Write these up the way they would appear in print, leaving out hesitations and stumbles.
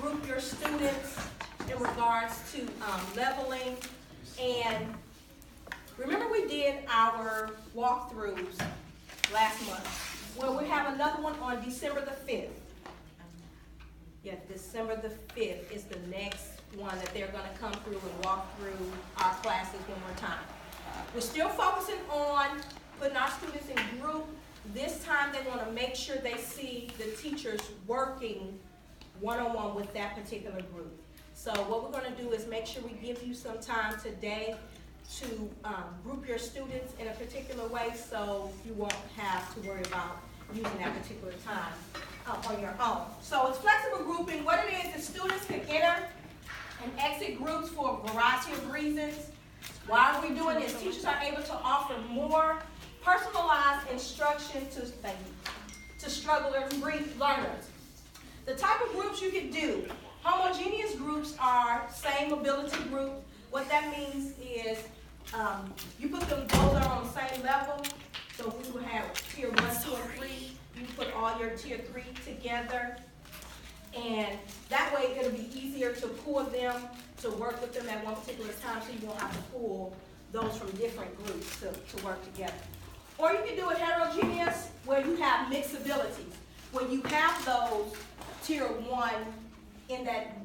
group your students in regards to leveling. And remember we did our walkthroughs last month. Well, we have another one on December the 5th. Yeah, December the 5th is the next one that they're going to come through and walk through our classes one more time. We're still focusing on putting our students in group. This time they want to make sure they see the teachers working one-on-one with that particular group. So what we're going to do is make sure we give you some time today to group your students in a particular way so you won't have to worry about using that particular time on your own. So it's flexible grouping. What it is students can enter and exit groups for a variety of reasons. Why are we doing this? Teachers are able to offer more personalized instruction to strugglers, brief learners. The type of groups you can do. Homogeneous groups are same ability group. What that means is you put them, those are on the same level. So we will have tier 1, 2, and 3. You put all your tier 3 together. And that way it'll be easier to pull them, to work with them at one particular time, so you won't have to pull those from different groups to work together. Or you can do it heterogeneous, where you have mixed abilities, where you have those tier 1 in that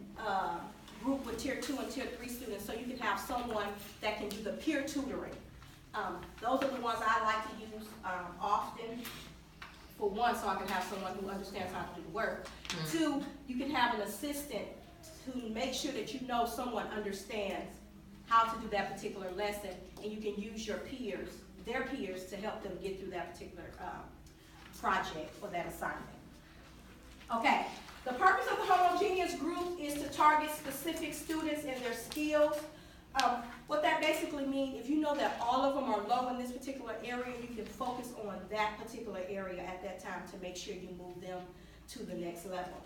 group with tier 2 and tier 3 students, so you can have someone that can do the peer tutoring. Those are the ones I like to use often. For one, so I can have someone who understands how to do the work. 2, you can have an assistant to make sure that you know someone understands how to do that particular lesson, and you can use your peers, their peers, to help them get through that particular project or that assignment. Okay, the purpose of the homogeneous group is to target specific students and their skills. What that basically means, if you know that all of them are low in this particular area, you can focus on that particular area at that time to make sure you move them to the next level.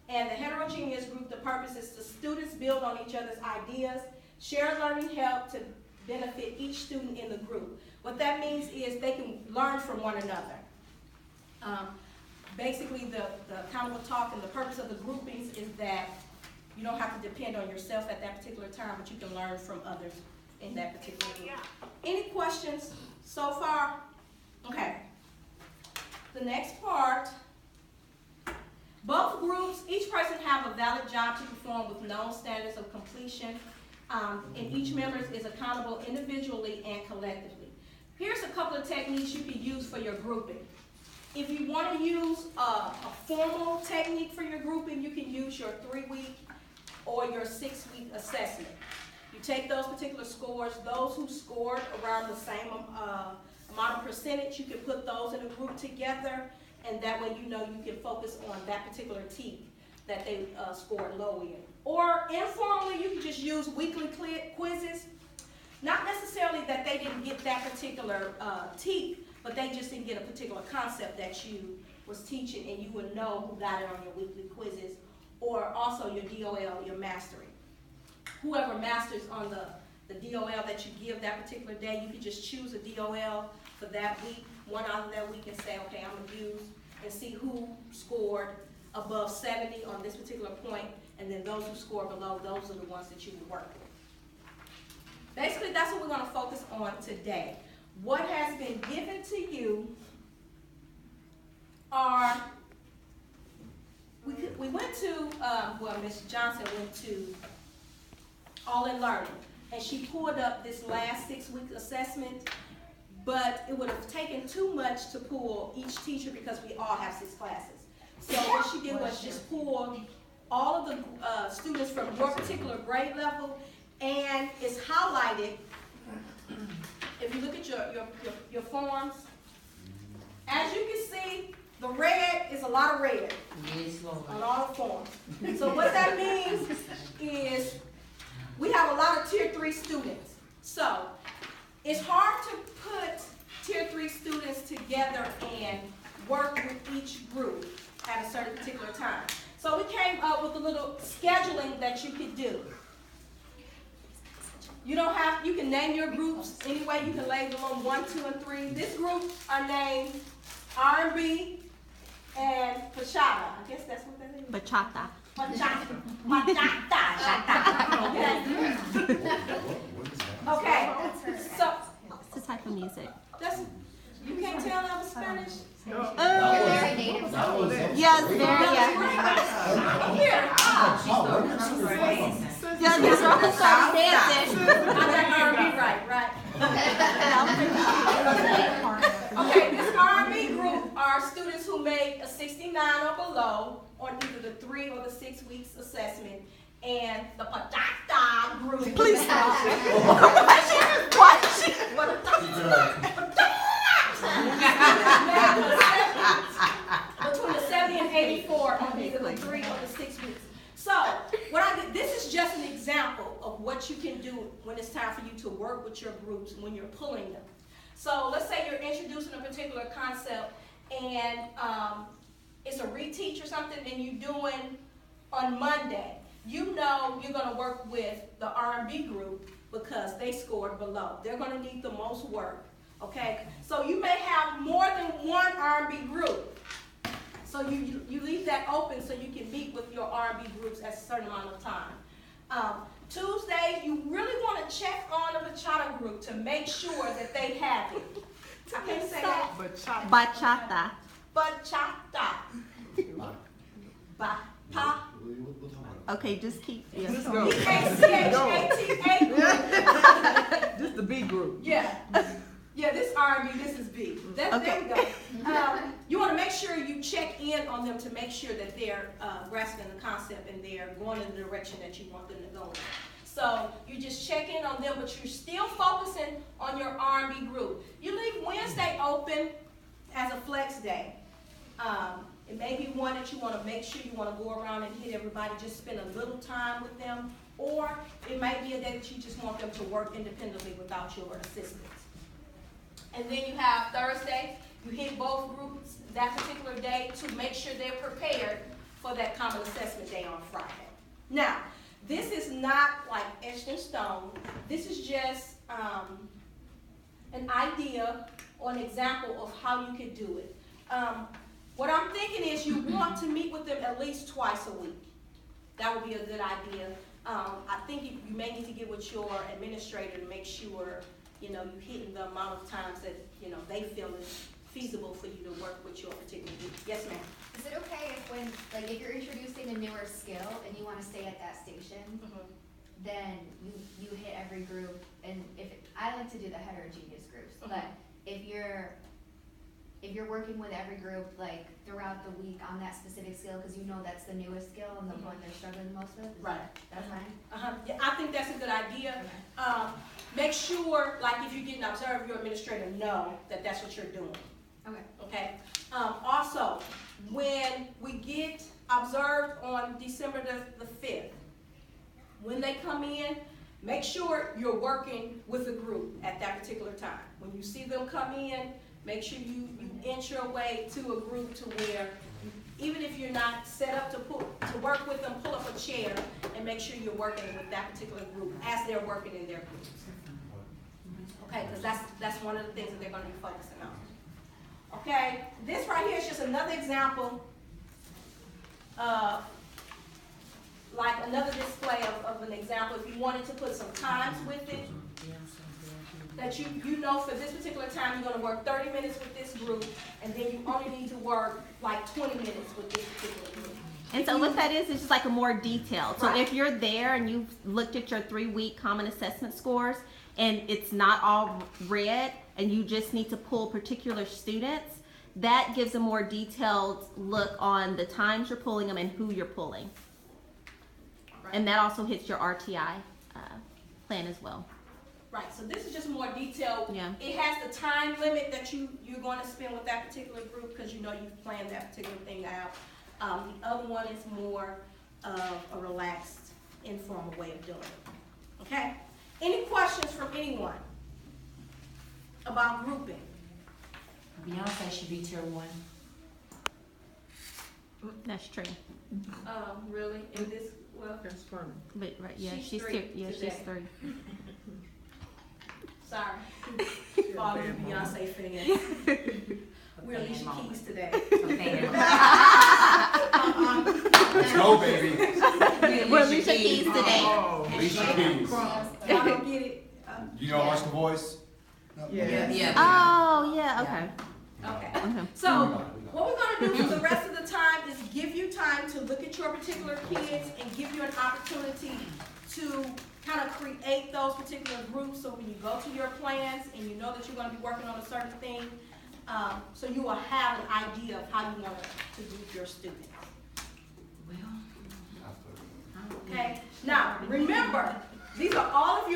And the heterogeneous group, the purpose is the students build on each other's ideas, share learning help to benefit each student in the group. What that means is they can learn from one another. Basically, the accountable talk and the purpose of the groupings is that you don't have to depend on yourself at that particular time, but you can learn from others in that particular group. Any questions so far? Okay. The next part, both groups, each person have a valid job to perform with known standards of completion, and each member is accountable individually and collectively. Here's a couple of techniques you can use for your grouping. If you want to use a formal technique for your grouping, you can use your 3-week or your 6-week assessment. You take those particular scores, those who scored around the same amount of percentage, you can put those in a group together, and that way you know you can focus on that particular TEK that they scored low in. Or informally, you can just use weekly quizzes. Not necessarily that they didn't get that particular TEK, but they just didn't get a particular concept that you was teaching, and you would know who got it on your weekly quizzes, or also your DOL, your mastering. Whoever masters on the DOL that you give that particular day, you can just choose a DOL for that week, one out of that week, and say, okay, I'm going to use and see who scored above 70 on this particular point, and then those who score below, those are the ones that you will work with. Basically, that's what we're going to focus on today. What has been given to you are, we went to, Ms. Johnson went to All in Learning, and she pulled up this last 6-week assessment, but it would have taken too much to pull each teacher because we all have 6 classes. So what she did was just pull all of the students from your particular grade level, and it's highlighted. If you look at your forms, as you can see, the red is a lot of red on all the forms. So what that means is we have a lot of tier 3 students. So it's hard to put tier 3 students together and work with each group at a certain particular time. So we came up with a little scheduling that you could do. You don't have, you can name your groups anyway. You can label them 1, 2, and 3. This group are named R&B and Bachata. I guess that's what that is. Bachata. Okay, so, It's the type of music. that's, you can't tell I was Spanish? Yes, very, yeah. Here, Yeah, this one started dancing. I got R&B right. Okay, this R&B group are students who made a 69 or below on either the 3 or the 6 weeks assessment. And the Padata group. Please stop. Between the 70 and 84 on either the 3 or the 6 weeks. So, what I did, this is just an example of what you can do when it's time for you to work with your groups when you're pulling them. So, let's say you're introducing a particular concept and it's a reteach or something, and you're doing on Monday. You know you're going to work with the R&B group because they scored below. They're going to need the most work, okay? So you may have more than one R&B group. So you leave that open so you can meet with your R&B groups at a certain amount of time. Tuesdays, you really want to check on the bachata group to make sure that they have it. I can't say that. Bachata. Bachata. Bachata. Okay, just keep. Yeah. Let's go. B-A-C-H-A-T-A. This is the B group. Yeah. Yeah, this R&B, this is B. There we go. You want to make sure you check in on them to make sure that they're grasping the concept and they're going in the direction that you want them to go in. So you just check in on them, but you're still focusing on your R&B group. You leave Wednesday open as a flex day. It may be one that you want to make sure you want to go around and hit everybody, just spend a little time with them, or it might be a day that you just want them to work independently without your assistance. And then you have Thursday, you hit both groups that particular day to make sure they're prepared for that common assessment day on Friday. Now, this is not like etched in stone. This is just an idea or an example of how you could do it. What I'm thinking is you want to meet with them at least twice a week. That would be a good idea. I think you may need to get with your administrator to make sure, you're hitting the amount of times that, they feel is feasible for you to work with your particular group. Yes, ma'am. Is it okay if you're introducing a newer skill and you want to stay at that station, then you hit every group, and I like to do the heterogeneous groups, but if you're working with every group throughout the week on that specific skill because that's the newest skill and the one they're struggling the most with, that's fine? Yeah, I think that's a good idea. Make sure, if you're getting observed, your administrator know that that's what you're doing. Okay. Also, when we get observed on December the 5th, when they come in, make sure you're working with a group at that particular time. When you see them come in, make sure you inch your way to a group to where, even if you're not set up to work with them, pull up a chair and make sure you're working with that particular group as they're working in their groups. Okay, because that's one of the things that they're going to be focusing on. Okay, this right here is just another example of another display of an example. If you wanted to put some times with it, that you know for this particular time you're going to work 30 minutes with this group, and then you only need to work 20 minutes with this particular group. And so what that is just like a more detailed. So Right. if you're there and you've looked at your 3-week common assessment scores and it's not all red and you just need to pull particular students, that gives a more detailed look on the times you're pulling them and who you're pulling. Right. And that also hits your RTI plan as well. Right, so this is just more detailed. Yeah. It has the time limit that you're going to spend with that particular group because you've planned that particular thing out. The other one is more of a relaxed, informal way of doing it. Okay? Any questions from anyone about grouping? Beyonce should be tier 1. That's true. Really? In this, That's funny. But right, yeah, She's she's 3 she's today. 3. sorry. Father Beyonce fan. We're Alicia Keys today. Okay. go, baby. We're Alicia Keys today. Alicia Keys. Y'all don't get it? You know Oscar Voice? Yeah. Oh, yeah, okay. Okay. Okay. So, what we're gonna do for the rest of the time is give you time to look at your particular kids and give you an opportunity to kind of create those particular groups, so when you go to your plans and you know that you're gonna be working on a certain thing, so you will have an idea of how you want to group your students. Okay? Now, remember, these are all of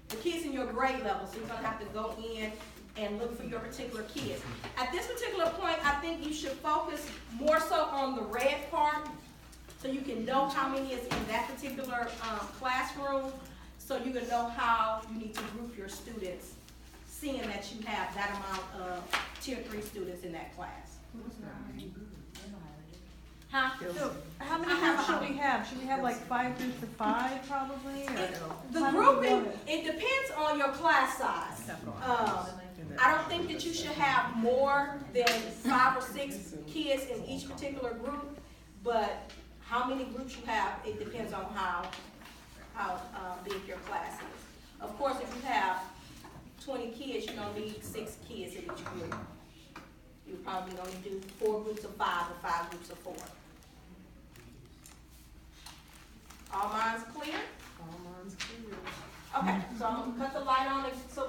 the kids in your grade level, so you're gonna have to go in and look for your particular kids. At this particular point, I think you should focus more so on the red part, so you can know how many is in that particular classroom, so you can know how you need to group your students, seeing that you have that amount of tier 3 students in that class. Huh? So, how many I have groups a- should we have? Should we have like 5 groups of 5 probably? The How do we grouping, do it? it depends on your class size. I don't think that you should have more than 5 or 6 kids in each particular group, but how many groups you have, it depends on how big your class is. Of course, if you have 20 kids, you don't need 6 kids in each group. You're probably gonna do 4 groups of 5 or 5 groups of 4. All minds clear? All mine's clear. Okay, so I'm gonna cut the light on so